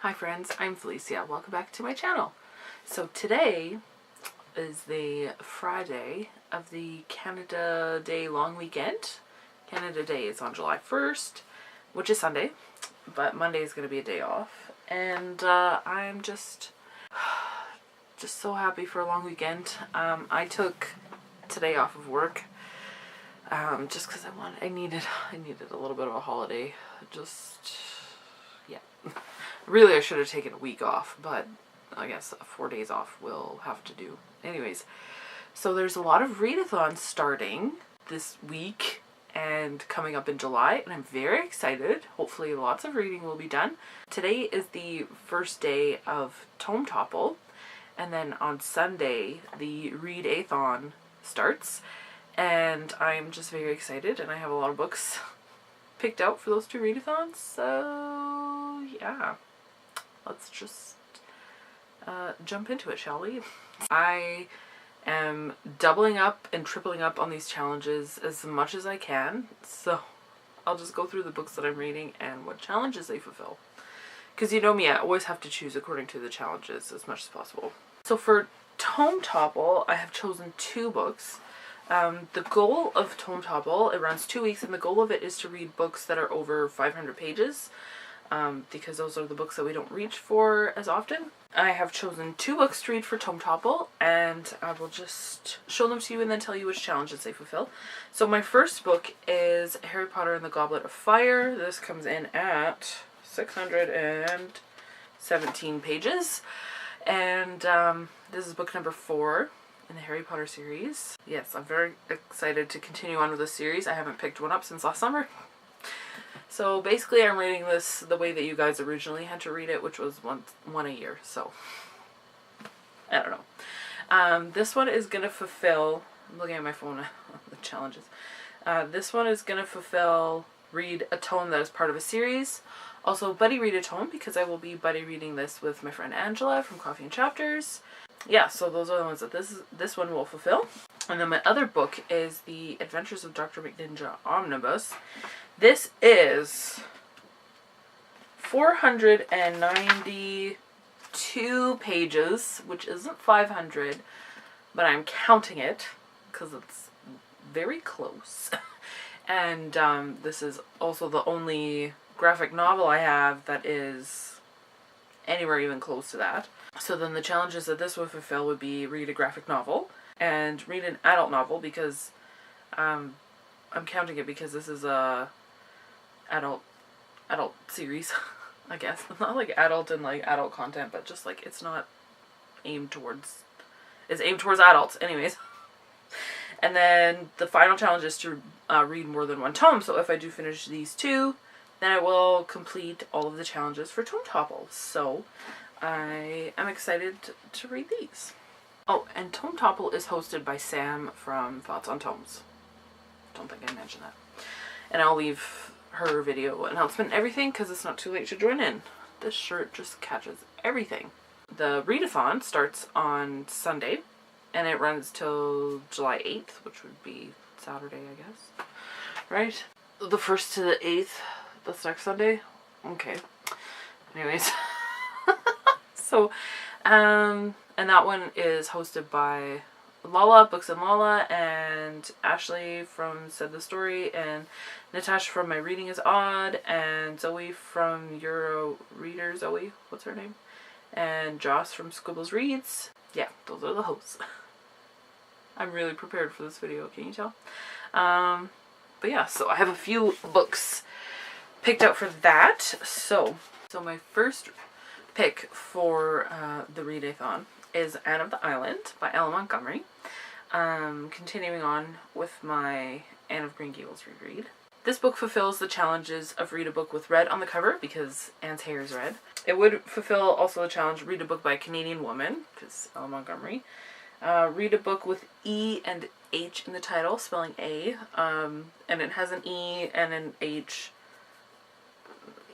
Hi friends, I'm Felicia. Welcome back to my channel. So today is the Friday of the Canada Day long weekend. Canada Day is on July 1st, which is Sunday, but Monday is going to be a day off. And I'm just so happy for a long weekend. I took today off of work just because I needed a little bit of a holiday. Yeah. Really, I should have taken a week off, but I guess 4 days off will have to do. Anyways, so there's a lot of read-a-thons starting this week and coming up in July, and I'm very excited. Hopefully lots of reading will be done. Today is the first day of Tome Topple, and then on Sunday the Read-a-thon starts, and I'm just very excited, and I have a lot of books picked out for those two read-a-thons, so yeah. Let's just jump into it, shall we? I am doubling up and tripling up on these challenges as much as I can. So I'll just go through the books that I'm reading and what challenges they fulfill. Because you know me, I always have to choose according to the challenges as much as possible. So for Tome Topple, I have chosen 2 books. The goal of Tome Topple, it runs 2 weeks, and the goal of it is to read books that are over 500 pages. Because those are the books that we don't reach for as often. I have chosen 2 books to read for Tome Topple, and I will just show them to you and then tell you which challenges they fulfill. So my first book is Harry Potter and the Goblet of Fire. This comes in at 617 pages, and this is book number 4 in the Harry Potter series. Yes, I'm very excited to continue on with this series. I haven't picked one up since last summer. So basically I'm reading this the way that you guys originally had to read it, which was one a year, so I don't know. This one is going to fulfill, I'm looking at my phone, the challenges. This one is going to fulfill read a tome that is part of a series. Also buddy read a tome, because I will be buddy reading this with my friend Angela from Coffee and Chapters. Yeah, so those are the ones that this one will fulfill. And then my other book is The Adventures of Dr. McNinja Omnibus. This is 492 pages, which isn't 500, but I'm counting it because it's very close. And this is also the only graphic novel I have that is anywhere even close to that. So then the challenges that this would fulfill would be read a graphic novel and read an adult novel, because I'm counting it because this is a adult series, I guess. Not like adult and like adult content, but just like it's aimed towards adults anyways. And then the final challenge is to read more than 1 tome. So if I do finish these 2, then I will complete all of the challenges for Tome Topple. So I am excited to read these. Oh, and Tome Topple is hosted by Sam from Thoughts on Tomes. Don't think I mentioned that. And I'll leave her video announcement and everything, because it's not too late to join in. This shirt just catches everything. The read-a-thon starts on Sunday, and it runs till July 8th, which would be Saturday, I guess. Right? The 1st to the 8th, that's next Sunday? Okay. Anyways. So, and that one is hosted by Lala, Books and Lala, and Ashley from Said the Story, and Natasha from My Reading is Odd, and Zoe from Euro Reader, Zoe, what's her name? And Joss from Squibbles Reads. Yeah, those are the hosts. I'm really prepared for this video, can you tell? But yeah, so I have a few books picked out for that. So my first pick for the read-a-thon is Anne of the Island by Ella Montgomery. Continuing on with my Anne of Green Gables reread. This book fulfills the challenges of read a book with red on the cover, because Anne's hair is red. It would fulfill also the challenge read a book by a Canadian woman, because Ella Montgomery. Read a book with E and H in the title, spelling A, and it has an E and an H.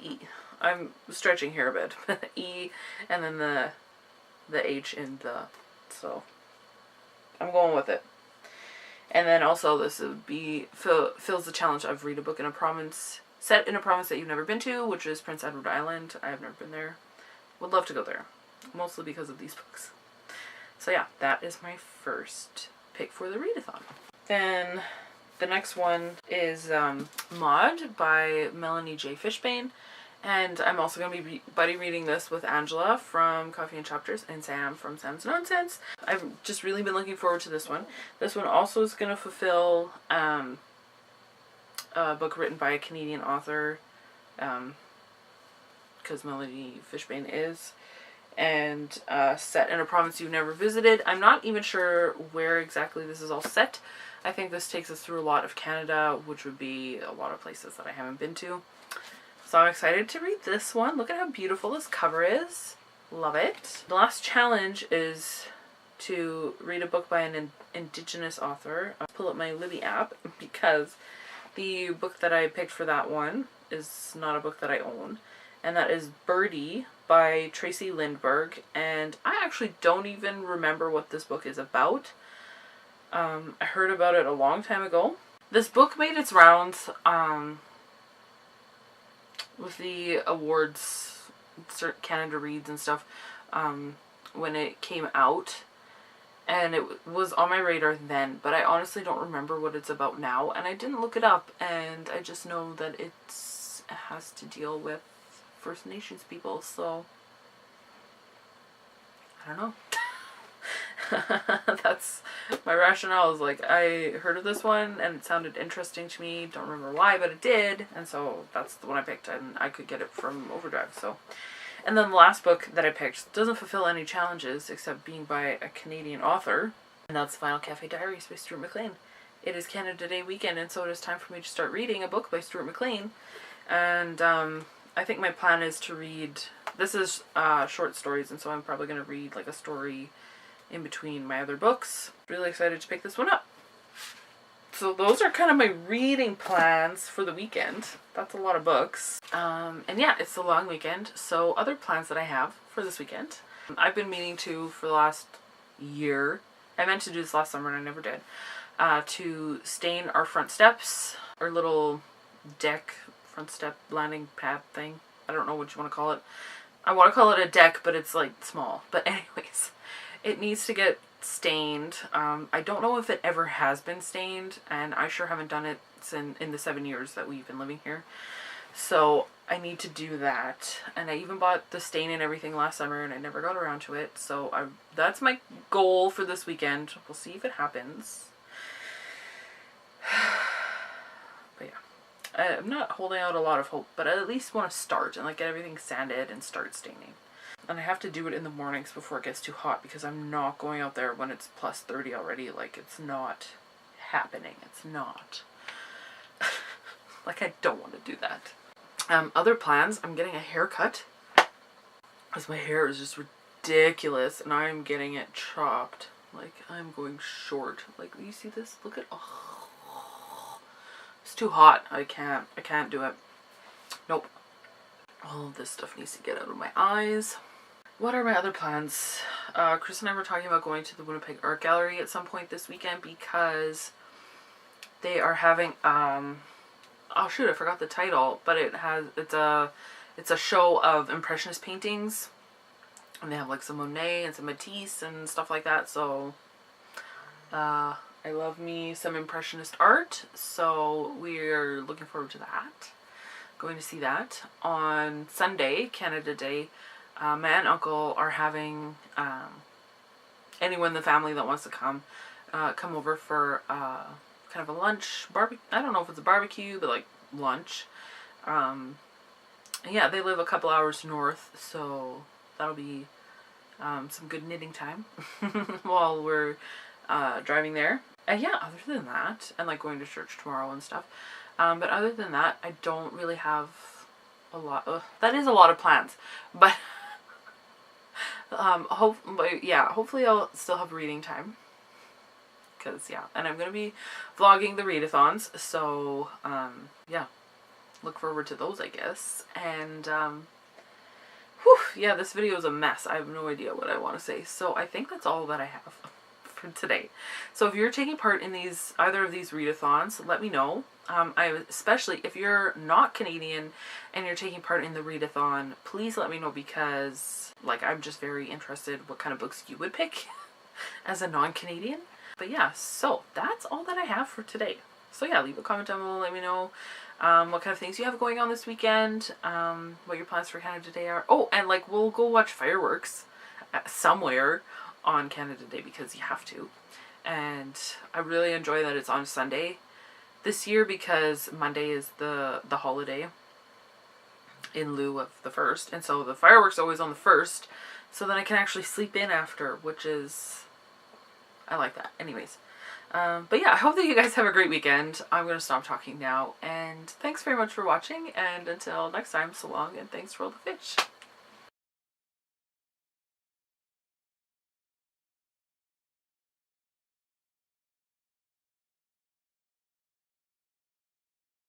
E. I'm stretching here a bit. E and then the H in the, so I'm going with it. And then also this would be fills the challenge of read a book in a province set in a province that you've never been to, which is Prince Edward Island. I have never been there. would love to go there, mostly because of these books. So yeah, that is my first pick for the readathon. Then the next one is Maud by Melanie J. Fishbane. And I'm also going to be buddy reading this with Angela from Coffee and Chapters and Sam from Sam's Nonsense. I've just really been looking forward to this one. This one also is going to fulfill a book written by a Canadian author, because Melanie Fishbane is, and set in a province you've never visited. I'm not even sure where exactly this is all set. I think this takes us through a lot of Canada, which would be a lot of places that I haven't been to. So I'm excited to read this one. Look at how beautiful this cover is. Love it. The last challenge is to read a book by an Indigenous author. I'll pull up my Libby app because the book that I picked for that one is not a book that I own. And that is Birdie by Tracy Lindbergh. And I actually don't even remember what this book is about. I heard about it a long time ago. This book made its rounds with the awards, Canada Reads and stuff, when it came out, and it was on my radar then, but I honestly don't remember what it's about now, and I didn't look it up, and I just know that it has to deal with First Nations people, so I don't know. That's my rationale. Is like, I heard of this one and it sounded interesting to me. Don't remember why, but it did, and so that's the one I picked, and I could get it from Overdrive. So, and then the last book that I picked doesn't fulfill any challenges except being by a Canadian author, and that's Final Cafe Diaries by Stuart McLean. It is Canada Day weekend, and so it is time for me to start reading a book by Stuart McLean. And I think my plan is to read. This is short stories, and so I'm probably going to read like a story in between my other books. Really excited to pick this one up. So those are kind of my reading plans for the weekend. That's a lot of books. And yeah, it's a long weekend. So other plans that I have for this weekend. I've been meaning to for the last year. I meant to do this last summer and I never did. To stain our front steps. Our little deck, front step landing pad thing. I don't know what you want to call it. I want to call it a deck, but it's like small. But anyways, it needs to get stained. I don't know if it ever has been stained, and I sure haven't done it in the 7 years that we've been living here. So I need to do that. And I even bought the stain and everything last summer, and I never got around to it. So that's my goal for this weekend. We'll see if it happens. But yeah, I'm not holding out a lot of hope, but I at least want to start and like get everything sanded and start staining. And I have to do it in the mornings before it gets too hot, because I'm not going out there when it's plus 30 already. Like, it's not happening. It's not. Like, I don't want to do that. Other plans, I'm getting a haircut, because my hair is just ridiculous, and I'm getting it chopped. Like, I'm going short. Like, you see this? Look at, oh, it's too hot. I can't do it. Nope. All of this stuff needs to get out of my eyes. What are my other plans? Chris and I were talking about going to the Winnipeg Art Gallery at some point this weekend, because they are having, oh shoot, I forgot the title, but it's a show of Impressionist paintings, and they have like some Monet and some Matisse and stuff like that, so I love me some Impressionist art, so we're looking forward to that. Going to see that. On Sunday, Canada Day, my aunt and uncle are having anyone in the family that wants to come over for kind of a lunch, I don't know if it's a barbecue, but like lunch. Yeah, they live a couple hours north, so that'll be some good knitting time while we're driving there. And yeah, other than that, and like going to church tomorrow and stuff. But other than that, I don't really have a lot. That is a lot of plans, but hopefully I'll still have reading time. Cause yeah, and I'm gonna be vlogging the readathons, so yeah, look forward to those, I guess. And yeah, this video is a mess. I have no idea what I want to say, so I think that's all that I have for today. So if you're taking part in either of these readathons, let me know. Especially if you're not Canadian and you're taking part in the readathon, please let me know, because like I'm just very interested what kind of books you would pick as a non-Canadian. But yeah, so that's all that I have for today. So yeah, leave a comment down below, let me know what kind of things you have going on this weekend, what your plans for Canada Day are. Oh, and like we'll go watch fireworks somewhere on Canada Day because you have to. And I really enjoy that it's on Sunday this year, because Monday is the holiday in lieu of the 1st, and so the fireworks are always on the 1st, so then I can actually sleep in after, which is, I like that. Anyways, but yeah, I hope that you guys have a great weekend. I'm going to stop talking now, and thanks very much for watching, and until next time, so long, and thanks for all the fish.